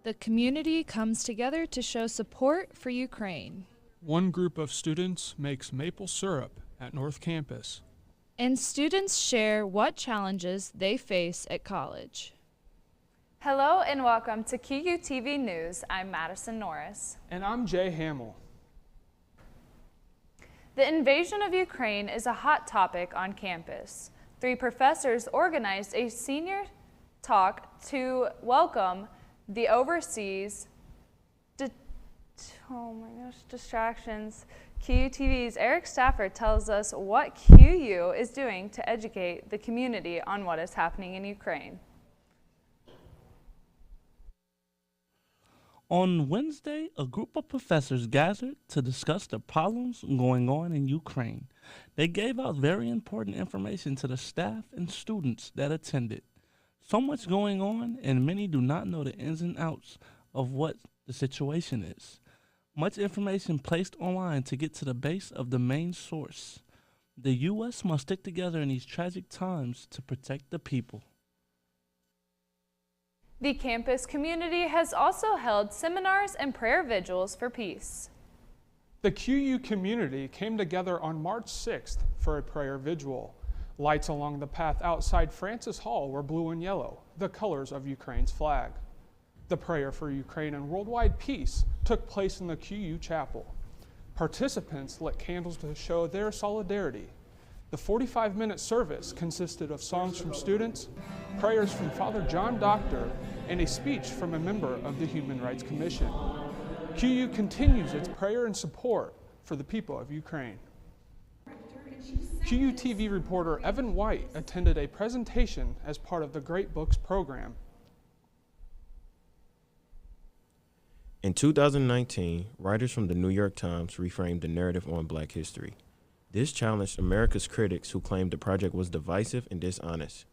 The community comes together to show support for Ukraine. One group of students makes maple syrup at North Campus. And students share what challenges they face at college. Hello and welcome to QUTV News. I'm Madison Norris. And I'm Jay Hamill. The invasion of Ukraine is a hot topic on campus. 3 professors organized a senior talk to welcome the overseas distractions. QUTV's Eric Stafford tells us what QU is doing to educate the community on what is happening in Ukraine. On Wednesday, a group of professors gathered to discuss the problems going on in Ukraine. They gave out very important information to the staff and students that attended. So much going on, and many do not know the ins and outs of what the situation is. Much information placed online to get to the base of the main source. The U.S. must stick together in these tragic times to protect the people. The campus community has also held seminars and prayer vigils for peace. The QU community came together on March 6th for a prayer vigil. Lights along the path outside Francis Hall were blue and yellow, the colors of Ukraine's flag. The prayer for Ukraine and worldwide peace took place in the QU chapel. Participants lit candles to show their solidarity. The 45-minute service consisted of songs from students, prayers from Father John Doctor, and a speech from a member of the Human Rights Commission. QU continues its prayer and support for the people of Ukraine. QUTV reporter Evan White attended a presentation as part of the Great Books program. In 2019, writers from the New York Times reframed the narrative on Black history. This challenged America's critics who claimed the project was divisive and dishonest.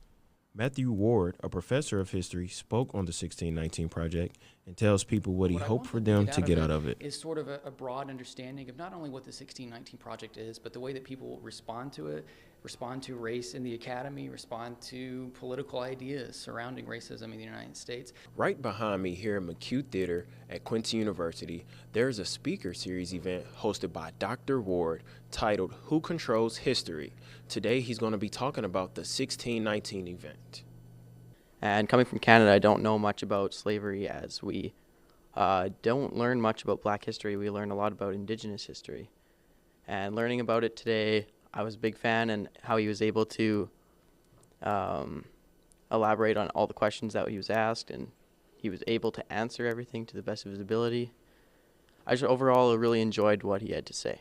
Matthew Ward, a professor of history, spoke on the 1619 Project and tells people what he hoped for them to get out of it. Is sort of a broad understanding of not only what the 1619 Project is, but the way that people will respond to it, respond to race in the academy, respond to political ideas surrounding racism in the United States. Right behind me here in McHugh Theater at Quincy University, there is a speaker series event hosted by Dr. Ward titled Who Controls History? Today he's going to be talking about the 1619 event. And coming from Canada, I don't know much about slavery, as we don't learn much about Black history. We learn a lot about Indigenous history. And learning about it today, I was a big fan, and how he was able to elaborate on all the questions that he was asked, and he was able to answer everything to the best of his ability. I just overall really enjoyed what he had to say.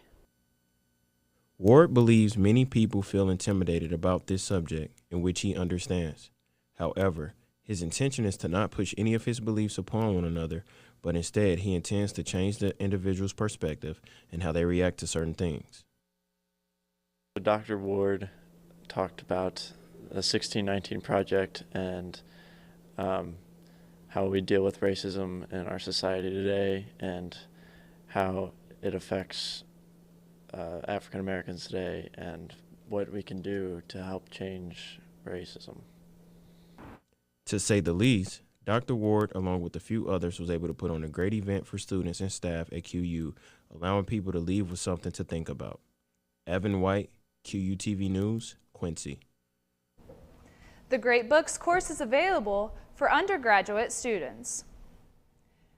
Ward believes many people feel intimidated about this subject, in which he understands. However, his intention is to not push any of his beliefs upon one another, but instead he intends to change the individual's perspective and how they react to certain things. Dr. Ward talked about the 1619 Project and how we deal with racism in our society today and how it affects African Americans today and what we can do to help change racism. To say the least, Dr. Ward, along with a few others, was able to put on a great event for students and staff at QU, allowing people to leave with something to think about. Evan White, QUTV News, Quincy. The Great Books course is available for undergraduate students.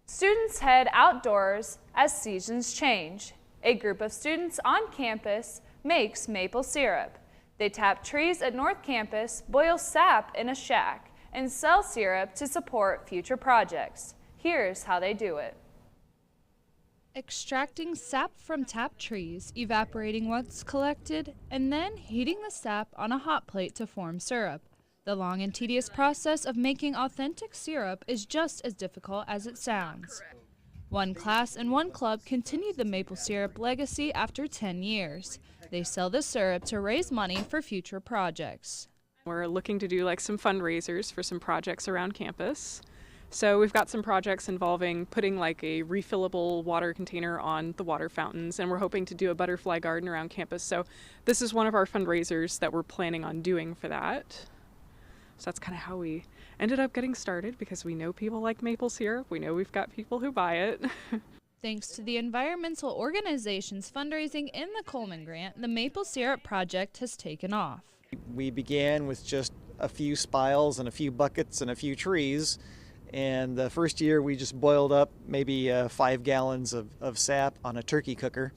Students head outdoors as seasons change. A group of students on campus makes maple syrup. They tap trees at North Campus, boil sap in a shack, and sell syrup to support future projects. Here's how they do it. Extracting sap from tapped trees, evaporating what's collected, and then heating the sap on a hot plate to form syrup. The long and tedious process of making authentic syrup is just as difficult as it sounds. One class and one club continued the maple syrup legacy after 10 years. They sell the syrup to raise money for future projects. We're looking to do some fundraisers for some projects around campus. So we've got some projects involving putting a refillable water container on the water fountains, and we're hoping to do a butterfly garden around campus. So this is one of our fundraisers that we're planning on doing for that. So that's kind of how we ended up getting started, because we know people like maple syrup. We know we've got people who buy it. Thanks to the environmental organization's fundraising in the Coleman Grant, the maple syrup project has taken off. We began with just a few spiles and a few buckets and a few trees. And the first year we just boiled up maybe 5 gallons of sap on a turkey cooker.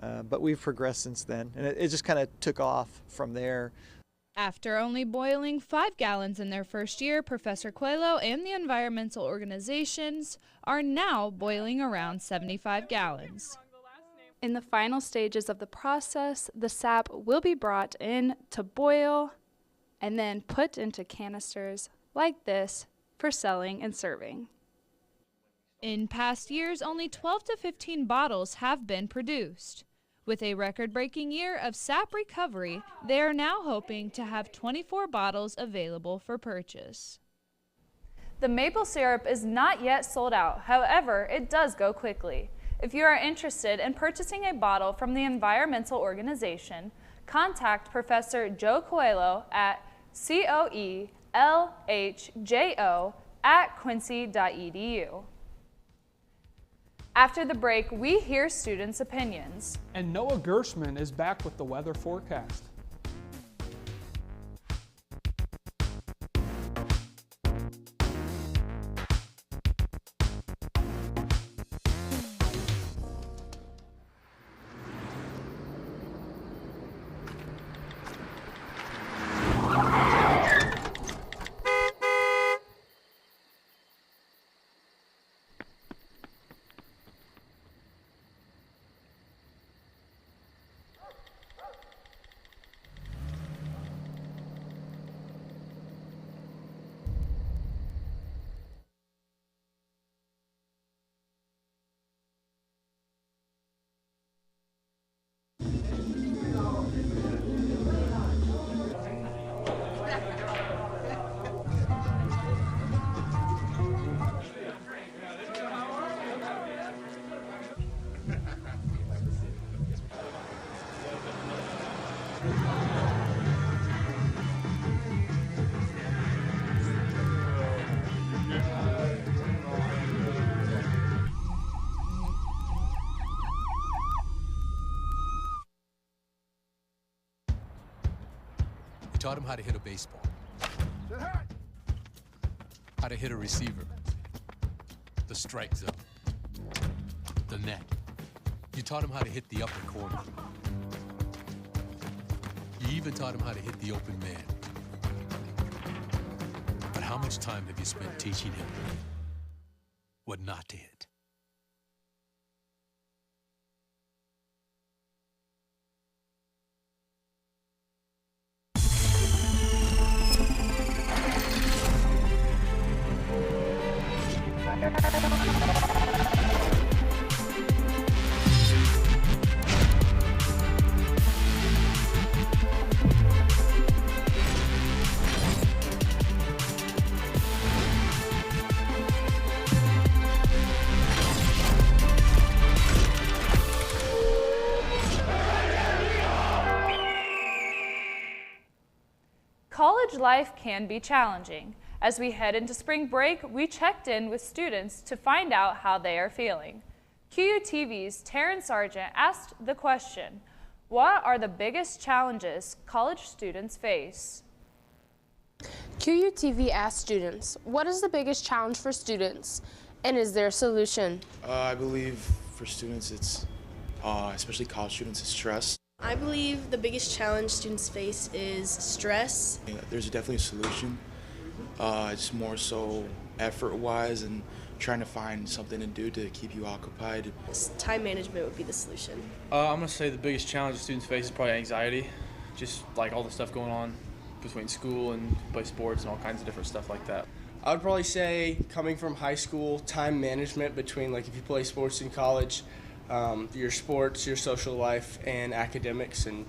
But we've progressed since then. And it just kind of took off from there. After only boiling 5 gallons in their first year, Professor Coelho and the environmental organizations are now boiling around 75 gallons. In the final stages of the process, the sap will be brought in to boil and then put into canisters like this for selling and serving. In past years, only 12 to 15 bottles have been produced. With a record-breaking year of sap recovery, they are now hoping to have 24 bottles available for purchase. The maple syrup is not yet sold out. However, it does go quickly. If you are interested in purchasing a bottle from the environmental organization, contact Professor Joe Coelho at coelhjo@quincy.edu. After the break, we hear students' opinions. And Noah Gershman is back with the weather forecast. You taught him how to hit a baseball, how to hit a receiver, the strike zone, the net. You taught him how to hit the upper corner. You even taught him how to hit the open man. But how much time have you spent teaching him what not to hit? College life can be challenging. As we head into spring break, we checked in with students to find out how they are feeling. QUTV's Taryn Sargent asked the question, what are the biggest challenges college students face? QUTV asked students, what is the biggest challenge for students, and is there a solution? I believe for students it's, especially college students, it's stress. I believe the biggest challenge students face is stress. There's definitely a solution. It's more so effort-wise and trying to find something to do to keep you occupied. Time management would be the solution. I'm going to say the biggest challenge students face is probably anxiety. Just like all the stuff going on between school and play sports and all kinds of different stuff like that. I would probably say, coming from high school, time management between, like, if you play sports in college, your sports, your social life, and academics, and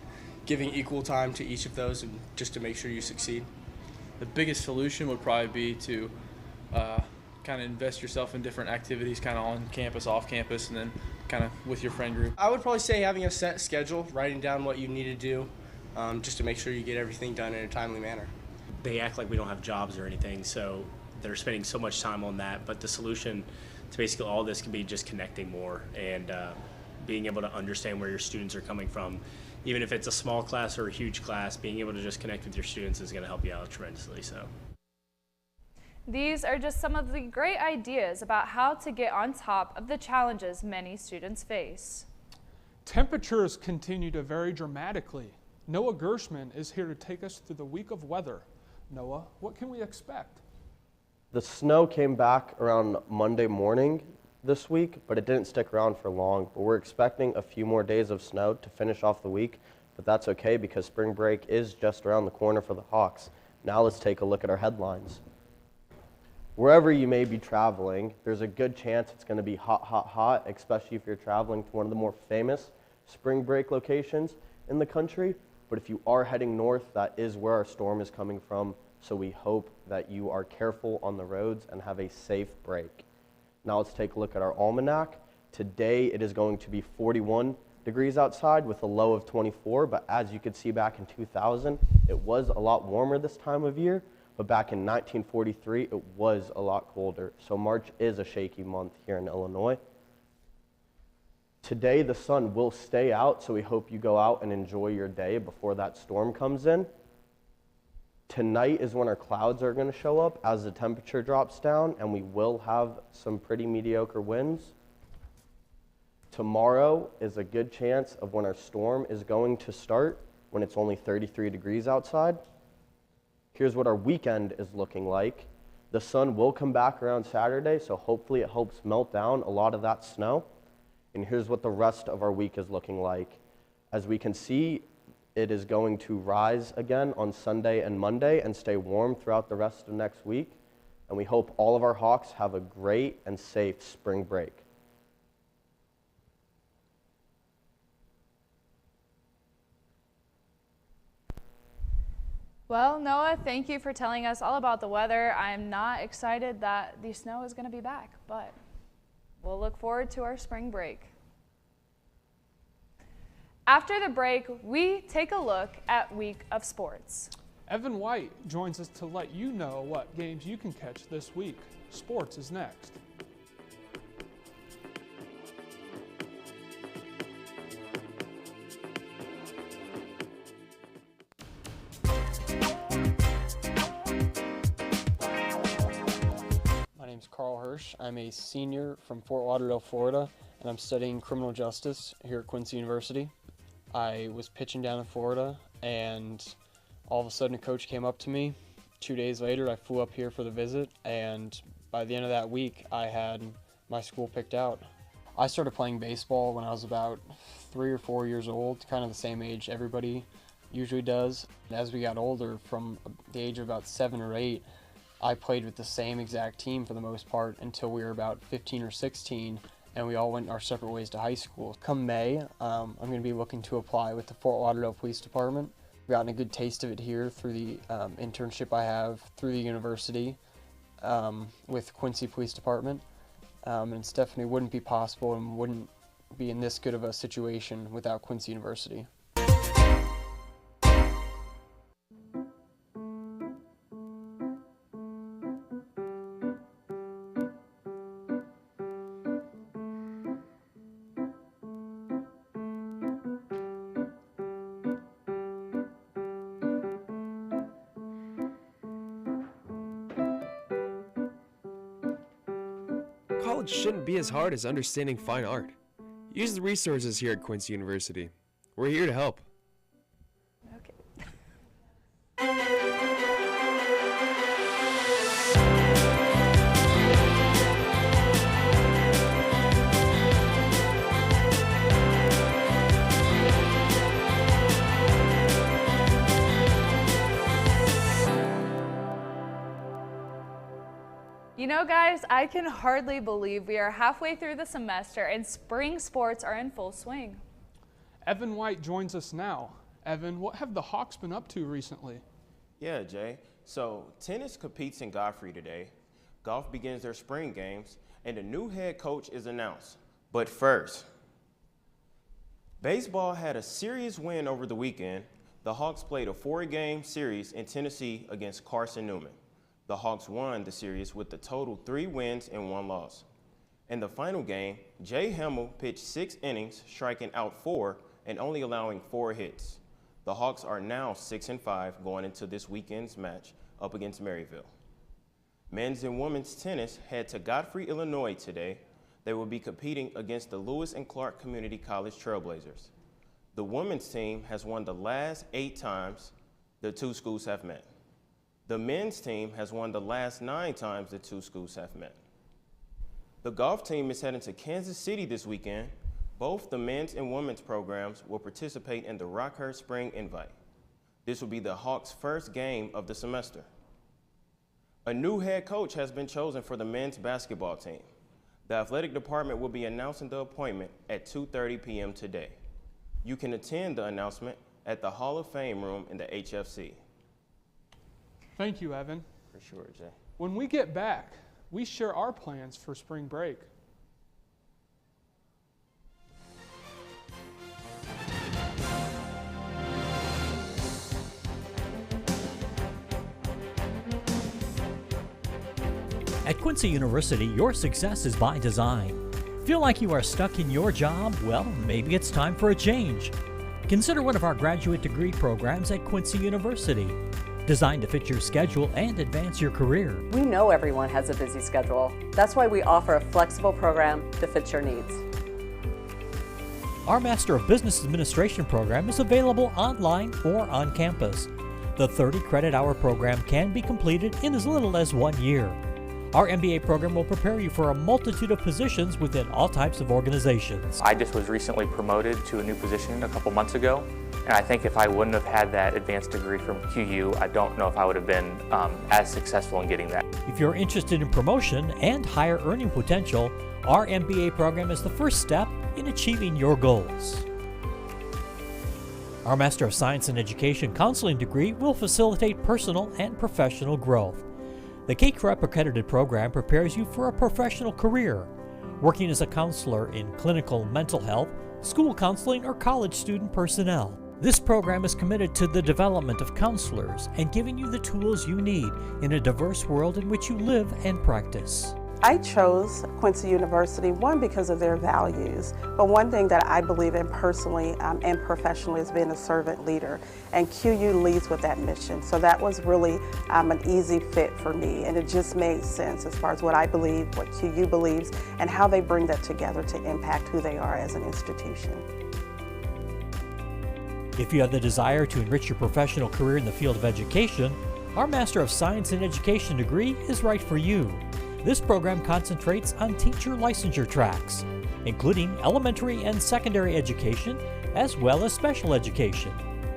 giving equal time to each of those, and just to make sure you succeed. The biggest solution would probably be to kind of invest yourself in different activities, kind of on campus, off campus, and then kind of with your friend group. I would probably say having a set schedule, writing down what you need to do, just to make sure you get everything done in a timely manner. they act like we don't have jobs or anything, so they're spending so much time on that. But the solution to basically all this can be just connecting more and being able to understand where your students are coming from. Even if it's a small class or a huge class, being able to just connect with your students is going to help you out tremendously. So. These are just some of the great ideas about how to get on top of the challenges many students face. Temperatures continue to vary dramatically. Noah Gershman is here to take us through the week of weather. Noah, what can we expect? The snow came back around Monday morning this week, but it didn't stick around for long. But we're expecting a few more days of snow to finish off the week, but that's okay because spring break is just around the corner for the Hawks. Now let's take a look at our headlines. Wherever you may be traveling, there's a good chance it's going to be hot, hot, hot, especially if you're traveling to one of the more famous spring break locations in the country. But if you are heading north, that is where our storm is coming from. So we hope that you are careful on the roads and have a safe break. Now let's take a look at our almanac. Today it is going to be 41 degrees outside with a low of 24. But as you could see back in 2000, it was a lot warmer this time of year. But back in 1943, it was a lot colder. So March is a shaky month here in Illinois. Today, the sun will stay out, so we hope you go out and enjoy your day before that storm comes in. Tonight is when our clouds are going to show up as the temperature drops down, and we will have some pretty mediocre winds. Tomorrow is a good chance of when our storm is going to start, when it's only 33 degrees outside. Here's what our weekend is looking like. The sun will come back around Saturday, so hopefully it helps melt down a lot of that snow. And here's what the rest of our week is looking like. As we can see, it is going to rise again on Sunday and Monday and stay warm throughout the rest of next week. And we hope all of our Hawks have a great and safe spring break. Well, Noah, thank you for telling us all about the weather. I'm not excited that the snow is going to be back, but we'll look forward to our spring break. After the break, we take a look at Week of Sports. Evan White joins us to let you know what games you can catch this week. Sports is next. My name's Carl Hirsch. I'm a senior from Fort Lauderdale, Florida, and I'm studying criminal justice here at Quincy University. I was pitching down in Florida, and all of a sudden a coach came up to me. 2 days later, I flew up here for the visit, and by the end of that week, I had my school picked out. I started playing baseball when I was about 3 or 4 years old, kind of the same age everybody usually does. And as we got older, from the age of about 7 or 8, I played with the same exact team for the most part until we were about 15 or 16, and we all went our separate ways to high school. Come May, I'm going to be looking to apply with the Fort Lauderdale Police Department. I've gotten a good taste of it here through the internship I have through the university with Quincy Police Department. And it's definitely wouldn't be possible and wouldn't be in this good of a situation without Quincy University. College shouldn't be as hard as understanding fine art. Use the resources here at Quincy University. We're here to help. You know, guys, I can hardly believe we are halfway through the semester and spring sports are in full swing. Evan White joins us now. Evan, what have the Hawks been up to recently? Yeah, Jay. So tennis competes in Godfrey today. Golf begins their spring games, and a new head coach is announced. But first, baseball had a serious win over the weekend. The Hawks played a 4-game series in Tennessee against Carson Newman. The Hawks won the series with a total 3 wins and 1 loss. In the final game, Jay Hamill pitched 6 innings, striking out 4 and only allowing 4 hits. The Hawks are now 6-5 going into this weekend's match up against Maryville. Men's and women's tennis head to Godfrey, Illinois today. They will be competing against the Lewis and Clark Community College Trailblazers. The women's team has won the last 8 times the 2 schools have met. The men's team has won the last 9 times the 2 schools have met. The golf team is heading to Kansas City this weekend. Both the men's and women's programs will participate in the Rockhurst Spring Invite. This will be the Hawks' first game of the semester. A new head coach has been chosen for the men's basketball team. The athletic department will be announcing the appointment at 2:30 p.m. today. You can attend the announcement at the Hall of Fame room in the HFC. Thank you, Evan. For sure, Jay. When we get back, we share our plans for spring break. At Quincy University, your success is by design. Feel like you are stuck in your job? Well, maybe it's time for a change. Consider one of our graduate degree programs at Quincy University, designed to fit your schedule and advance your career. We know everyone has a busy schedule. That's why we offer a flexible program to fit your needs. Our Master of Business Administration program is available online or on campus. The 30-credit-hour program can be completed in as little as 1 year. Our MBA program will prepare you for a multitude of positions within all types of organizations. I just was recently promoted to a new position a couple months ago, and I think if I wouldn't have had that advanced degree from QU, I don't know if I would have been as successful in getting that. If you're interested in promotion and higher earning potential, our MBA program is the first step in achieving your goals. Our Master of Science in Education counseling degree will facilitate personal and professional growth. The KCREP accredited program prepares you for a professional career, working as a counselor in clinical mental health, school counseling, or college student personnel. This program is committed to the development of counselors and giving you the tools you need in a diverse world in which you live and practice. I chose Quincy University, one, because of their values, but one thing that I believe in personally and professionally is being a servant leader, and QU leads with that mission. So that was really an easy fit for me, and it just made sense as far as what I believe, what QU believes, and how they bring that together to impact who they are as an institution. If you have the desire to enrich your professional career in the field of education, our Master of Science in Education degree is right for you. This program concentrates on teacher licensure tracks, including elementary and secondary education, as well as special education.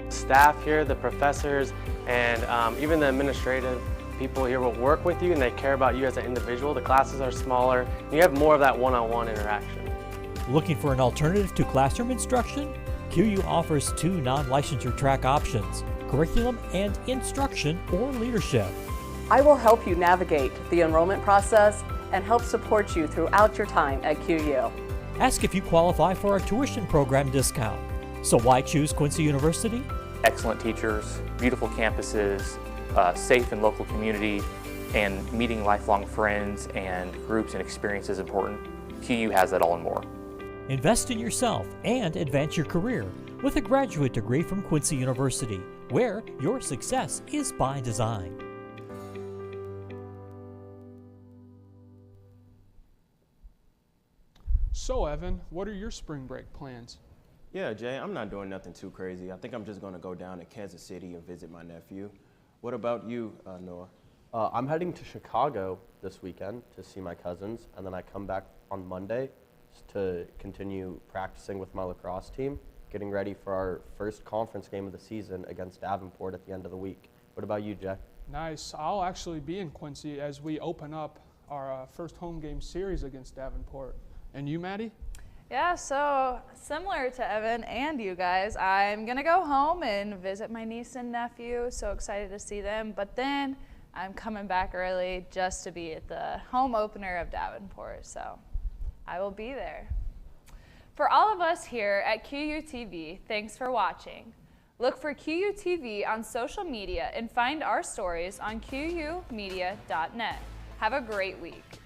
Staff here, the professors, and even the administrative people here will work with you and they care about you as an individual. The classes are smaller, and you have more of that one-on-one interaction. Looking for an alternative to classroom instruction? QU offers 2 non-licensure track options, curriculum and instruction or leadership. I will help you navigate the enrollment process and help support you throughout your time at QU. Ask if you qualify for our tuition program discount. So why choose Quincy University? Excellent teachers, beautiful campuses, safe and local community, and meeting lifelong friends and groups and experiences important. QU has that all and more. Invest in yourself and advance your career with a graduate degree from Quincy University, where your success is by design. So, Evan, what are your spring break plans? Yeah, Jay, I'm not doing nothing too crazy. I think I'm just going to go down to Kansas City and visit my nephew. What about you, Noah? I'm heading to Chicago this weekend to see my cousins, and then I come back on Monday to continue practicing with my lacrosse team, getting ready for our first conference game of the season against Davenport at the end of the week. What about you, Jay? Nice. I'll actually be in Quincy as we open up our first home game series against Davenport. And you, Maddie? Yeah, so similar to Evan and you guys, I'm gonna go home and visit my niece and nephew. So excited to see them. But then I'm coming back early just to be at the home opener of Davenport. So I will be there. For all of us here at QUTV, thanks for watching. Look for QUTV on social media and find our stories on QUmedia.net. Have a great week.